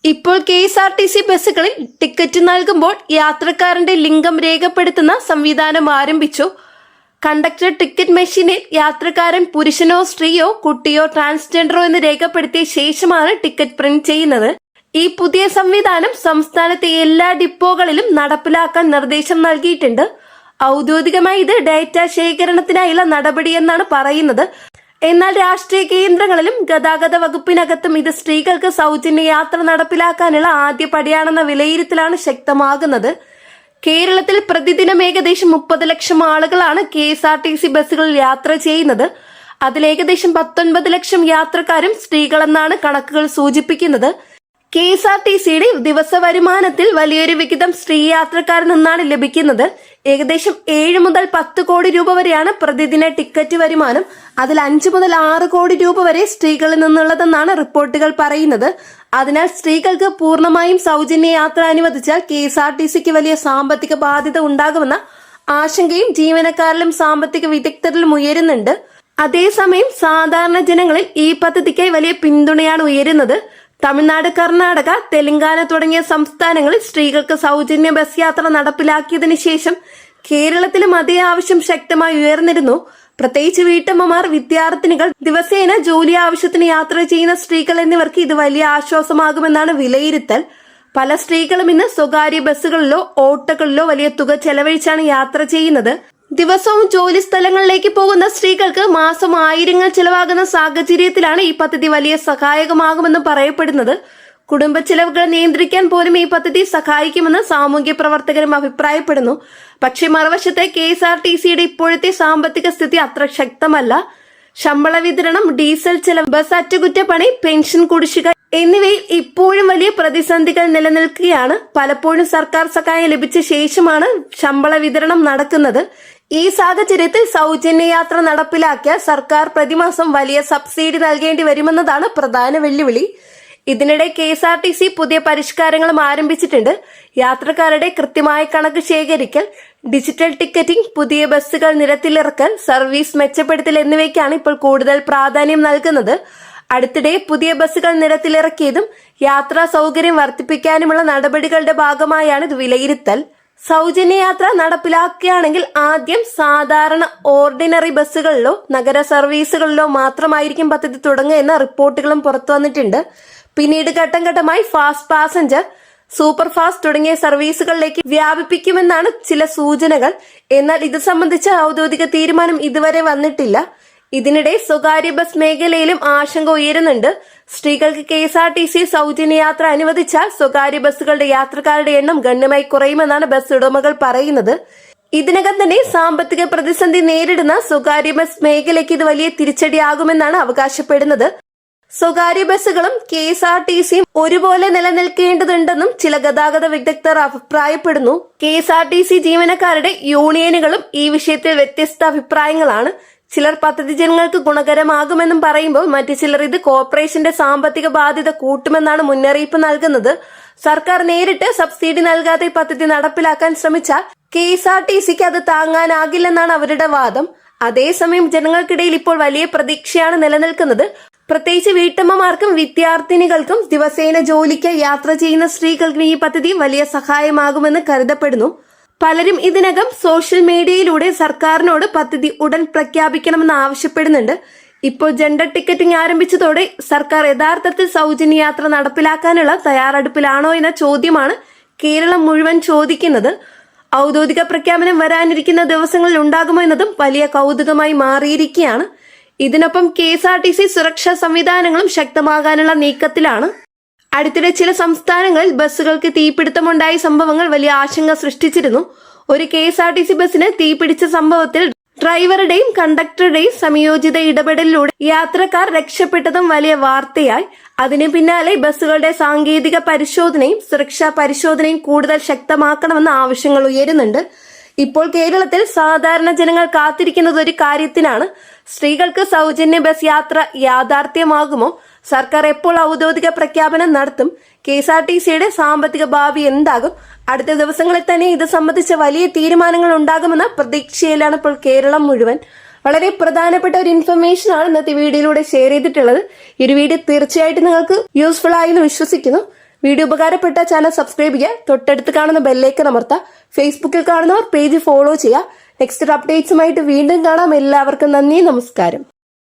ഇപ്പോൾ KSRTC ബസ്സുകളിൽ ticket നൽകുമ്പോൾ യാത്രക്കാരന്റെ ലിംഗം രേഖപ്പെടുത്തുന്ന സംവിധാനം ആരംഭിച്ചു. കണ്ടക്ടർ ടിക്കറ്റ് മെഷീനിൽ യാത്രക്കാരൻ പുരുഷനോ സ്ത്രീയോ കുട്ടിയോ ട്രാൻസ്ജെൻഡറോ എന്ന് രേഖപ്പെടുത്തിയ ശേഷമാണ് ടിക്കറ്റ് പ്രിന്റ് ചെയ്യുന്നത്. ഈ പുതിയ സംവിധാനം സംസ്ഥാനത്തെ എല്ലാ ഡിപ്പോകളിലും നടപ്പിലാക്കാൻ നിർദ്ദേശം നൽകിയിട്ടുണ്ട്. ഔദ്യോഗികമായി ഇത് ഡേറ്റ ശേഖരണത്തിനായുള്ള നടപടിയെന്നാണ് പറയുന്നത്. എന്നാൽ രാഷ്ട്രീയ കേന്ദ്രങ്ങളിലും ഗതാഗത വകുപ്പിനകത്തും ഇത് സ്ത്രീകൾക്ക് സൗജന്യ യാത്ര നടപ്പിലാക്കാനുള്ള ആദ്യ പടിയാണെന്ന വിലയിരുത്തലാണ് ശക്തമാകുന്നത്. കേരളത്തിൽ പ്രതിദിനം ഏകദേശം 30 ലക്ഷം ആളുകളാണ് KSRTC ബസ്സുകളിൽ യാത്ര ചെയ്യുന്നത്. അതിൽ ഏകദേശം 19 ലക്ഷം യാത്രക്കാരും സ്ത്രീകളെന്നാണ് കണക്കുകൾ സൂചിപ്പിക്കുന്നത്. KSRTCയുടെ ദിവസ വരുമാനത്തിൽ വലിയൊരു വിഹിതം സ്ത്രീ യാത്രക്കാരിൽ നിന്നാണ് ലഭിക്കുന്നത്. ഏകദേശം 7 മുതൽ 10 കോടി രൂപ വരെയാണ് പ്രതിദിന ടിക്കറ്റ് വരുമാനം. അതിൽ 5 മുതൽ 6 കോടി രൂപ വരെ സ്ത്രീകളിൽ നിന്നുള്ളതെന്നാണ് റിപ്പോർട്ടുകൾ പറയുന്നത്. അതിനാൽ സ്ത്രീകൾക്ക് പൂർണ്ണമായും സൗജന്യ യാത്ര അനുവദിച്ചാൽ KSRTCക്ക് വലിയ സാമ്പത്തിക ബാധ്യത ഉണ്ടാകുമെന്ന ആശങ്കയും ജീവനക്കാരിലും സാമ്പത്തിക വിദഗ്ധരിലും ഉയരുന്നുണ്ട്. അതേസമയം സാധാരണ ജനങ്ങളിൽ ഈ പദ്ധതിക്കായി വലിയ പിന്തുണയാണ് ഉയരുന്നത്. തമിഴ്നാട്, കർണാടക, തെലങ്കാന തുടങ്ങിയ സംസ്ഥാനങ്ങളിൽ സ്ത്രീകൾക്ക് സൗജന്യ ബസ് യാത്ര നടപ്പിലാക്കിയതിനു ശേഷം കേരളത്തിലും അതേ ആവശ്യം ശക്തമായി ഉയർന്നിരുന്നു. പ്രത്യേകിച്ച് വീട്ടമ്മമാർ, വിദ്യാർത്ഥിനികൾ, ദിവസേന ജോലി ആവശ്യത്തിന് യാത്ര ചെയ്യുന്ന സ്ത്രീകൾ എന്നിവർക്ക് ഇത് വലിയ ആശ്വാസമാകുമെന്നാണ് വിലയിരുത്തൽ. പല സ്ത്രീകളും ഇന്ന് സ്വകാര്യ ബസ്സുകളിലോ ഓട്ടോകളിലോ വലിയ തുക ചെലവഴിച്ചാണ് യാത്ര ചെയ്യുന്നത്. ദിവസവും ജോലി സ്ഥലങ്ങളിലേക്ക് പോകുന്ന സ്ത്രീകൾക്ക് മാസം ആയിരങ്ങൾ ചെലവാകുന്ന സാഹചര്യത്തിലാണ് ഈ പദ്ധതി വലിയ സഹായകമാകുമെന്ന് പറയപ്പെടുന്നത്. കുടുംബ ചെലവുകൾ നിയന്ത്രിക്കാൻ പോലും ഈ പദ്ധതി സഹായിക്കുമെന്ന് സാമൂഹ്യ പ്രവർത്തകരും അഭിപ്രായപ്പെടുന്നു. പക്ഷേ മറുവശത്തെ KSRTCയുടെ ഇപ്പോഴത്തെ സാമ്പത്തിക സ്ഥിതി അത്ര ശക്തമല്ല. ശമ്പള വിതരണം, ഡീസൽ ചെലവ്, ബസ് അറ്റകുറ്റപ്പണി, പെൻഷൻ കുടിശ്ശിക എന്നിവയിൽ ഇപ്പോഴും വലിയ പ്രതിസന്ധികൾ നിലനിൽക്കുകയാണ്. പലപ്പോഴും സർക്കാർ സഹായം ലഭിച്ച ശേഷമാണ് ശമ്പള വിതരണം നടക്കുന്നത്. ഈ സാഹചര്യത്തിൽ സൗജന്യ യാത്ര നടപ്പിലാക്കിയാൽ സർക്കാർ പ്രതിമാസം വലിയ സബ്സിഡി നൽകേണ്ടി വരുമെന്നതാണ് പ്രധാന വെല്ലുവിളി. ഇതിനിടെ KSRTC പുതിയ പരിഷ്കാരങ്ങളും ആരംഭിച്ചിട്ടുണ്ട്. യാത്രക്കാരുടെ കൃത്യമായ കണക്ക് ശേഖരിക്കൽ, ഡിജിറ്റൽ ടിക്കറ്റിംഗ്, പുതിയ ബസ്സുകൾ നിരത്തിലിറക്കൽ, സർവീസ് മെച്ചപ്പെടുത്തൽ എന്നിവയ്ക്കാണ് ഇപ്പോൾ കൂടുതൽ പ്രാധാന്യം നൽകുന്നത്. അടുത്തിടെ പുതിയ ബസ്സുകൾ നിരത്തിലിറക്കിയതും യാത്രാ സൗകര്യം വർദ്ധിപ്പിക്കാനുമുള്ള നടപടികളുടെ ഭാഗമായാണ് ഇത് വിലയിരുത്തൽ. സൗജന്യ യാത്ര നടപ്പിലാക്കുകയാണെങ്കിൽ ആദ്യം സാധാരണ ഓർഡിനറി ബസ്സുകളിലോ നഗര സർവീസുകളിലോ മാത്രമായിരിക്കും പദ്ധതി തുടങ്ങുക എന്ന റിപ്പോർട്ടുകളും പുറത്തു വന്നിട്ടുണ്ട്. പിന്നീട് ഘട്ടം ഘട്ടമായി ഫാസ്റ്റ് പാസഞ്ചർ, സൂപ്പർ ഫാസ്റ്റ് തുടങ്ങിയ സർവീസുകളിലേക്ക് വ്യാപിപ്പിക്കുമെന്നാണ് ചില സൂചനകൾ. എന്നാൽ ഇത് സംബന്ധിച്ച ഔദ്യോഗിക തീരുമാനം ഇതുവരെ വന്നിട്ടില്ല. ഇതിനിടെ സ്വകാര്യ ബസ് മേഖലയിലും ആശങ്ക ഉയരുന്നുണ്ട്. സ്ത്രീകൾക്ക് KSRTC സൗജന്യ യാത്ര അനുവദിച്ചാൽ സ്വകാര്യ ബസ്സുകളുടെ യാത്രക്കാരുടെ എണ്ണം ഗണ്യമായി കുറയുമെന്നാണ് ബസ് ഉടമകൾ പറയുന്നത്. ഇതിനകം തന്നെ സാമ്പത്തിക പ്രതിസന്ധി നേരിടുന്ന സ്വകാര്യ ബസ് മേഖലയ്ക്ക് ഇത് വലിയ തിരിച്ചടിയാകുമെന്നാണ് അവകാശപ്പെടുന്നത്. സ്വകാര്യ ബസ്സുകളും KSRTCയും ഒരുപോലെ നിലനിൽക്കേണ്ടതുണ്ടെന്നും ചില ഗതാഗത വിദഗ്ധർ അഭിപ്രായപ്പെടുന്നു. KSRTC ജീവനക്കാരുടെ യൂണിയനുകളും ഈ വിഷയത്തിൽ വ്യത്യസ്ത അഭിപ്രായങ്ങളാണ്. ചിലർ പദ്ധതി ജനങ്ങൾക്ക് ഗുണകരമാകുമെന്നും പറയുമ്പോൾ മറ്റു ചിലർ ഇത് കോർപ്പറേഷന്റെ സാമ്പത്തിക ബാധ്യത കൂട്ടുമെന്നാണ് മുന്നറിയിപ്പ് നൽകുന്നത്. സർക്കാർ നേരിട്ട് സബ്സിഡി നൽകാതെ പദ്ധതി നടപ്പിലാക്കാൻ ശ്രമിച്ചാൽ KSRTCക്ക് അത് താങ്ങാനാകില്ലെന്നാണ് അവരുടെ വാദം. അതേസമയം ജനങ്ങൾക്കിടയിൽ ഇപ്പോൾ വലിയ പ്രതീക്ഷയാണ് നിലനിൽക്കുന്നത്. പ്രത്യേകിച്ച് വീട്ടമ്മമാർക്കും വിദ്യാർത്ഥിനികൾക്കും ദിവസേന ജോലിക്ക് യാത്ര ചെയ്യുന്ന സ്ത്രീകൾക്കും ഈ പദ്ധതി വലിയ സഹായമാകുമെന്ന് കരുതപ്പെടുന്നു. പലരും ഇതിനകം സോഷ്യൽ മീഡിയയിലൂടെ സർക്കാരിനോട് പദ്ധതി ഉടൻ പ്രഖ്യാപിക്കണമെന്ന് ആവശ്യപ്പെടുന്നുണ്ട്. ഇപ്പോൾ ജെൻഡർ ടിക്കറ്റിംഗ് ആരംഭിച്ചതോടെ സർക്കാർ യഥാർത്ഥത്തിൽ സൗജന്യ യാത്ര നടപ്പിലാക്കാനുള്ള തയ്യാറെടുപ്പിലാണോ എന്ന ചോദ്യമാണ് കേരളം മുഴുവൻ ചോദിക്കുന്നത്. ഔദ്യോഗിക പ്രഖ്യാപനം വരാനിരിക്കുന്ന ദിവസങ്ങളിൽ ഉണ്ടാകുമോ എന്നതും വലിയ കൗതുകമായി മാറിയിരിക്കുകയാണ്. ഇതിനൊപ്പം KSRTC സുരക്ഷാ സംവിധാനങ്ങളും ശക്തമാകാനുള്ള നീക്കത്തിലാണ്. അടുത്തിടെ ചില സംസ്ഥാനങ്ങളിൽ ബസ്സുകൾക്ക് തീപിടുത്തമുണ്ടായ സംഭവങ്ങൾ വലിയ ആശങ്ക സൃഷ്ടിച്ചിരുന്നു. ഒരു KSRTC ബസ്സിന് തീപിടിച്ച സംഭവത്തിൽ ഡ്രൈവറുടെയും കണ്ടക്ടറുടെയും സംയോജിത ഇടപെടലിലൂടെ യാത്രക്കാർ രക്ഷപ്പെട്ടതും വലിയ വാർത്തയായി. അതിനു പിന്നാലെ ബസ്സുകളുടെ സാങ്കേതിക പരിശോധനയും സുരക്ഷാ പരിശോധനയും കൂടുതൽ ശക്തമാക്കണമെന്ന ആവശ്യങ്ങൾ ഉയരുന്നുണ്ട്. ഇപ്പോൾ കേരളത്തിൽ സാധാരണ ജനങ്ങൾ കാത്തിരിക്കുന്നത് ഒരു കാര്യത്തിനാണ്. സ്ത്രീകൾക്ക് സൗജന്യ ബസ് യാത്ര യാഥാർത്ഥ്യമാകുമോ? സർക്കാർ എപ്പോൾ ഔദ്യോഗിക പ്രഖ്യാപനം നടത്തും? KSRTCയുടെ സാമ്പത്തിക ഭാവി എന്താകും? അടുത്ത ദിവസങ്ങളിൽ തന്നെ ഇത് സംബന്ധിച്ച വലിയ തീരുമാനങ്ങൾ ഉണ്ടാകുമെന്ന പ്രതീക്ഷയിലാണ് ഇപ്പോൾ കേരളം മുഴുവൻ. വളരെ പ്രധാനപ്പെട്ട ഒരു ഇൻഫർമേഷൻ ആണ് ഇന്നത്തെ വീഡിയോയിലൂടെ ഷെയർ ചെയ്തിട്ടുള്ളത്. ഈ ഒരു വീഡിയോ തീർച്ചയായിട്ടും നിങ്ങൾക്ക് യൂസ്ഫുൾ ആയി എന്ന് വിശ്വസിക്കുന്നു. വീഡിയോ ഉപകാരപ്പെട്ട ചാനൽ സബ്സ്ക്രൈബ് ചെയ്യുക, തൊട്ടടുത്ത് കാണുന്ന ബെല്ലൈക്കൺ അമർത്തുക. ഫേസ്ബുക്കിൽ കാണുന്നവർ പേജ് ഫോളോ ചെയ്യുക. നെക്സ്റ്റ് അപ്ഡേറ്റ്സുമായിട്ട് വീണ്ടും കാണാം. എല്ലാവർക്കും നന്ദി, നമസ്കാരം.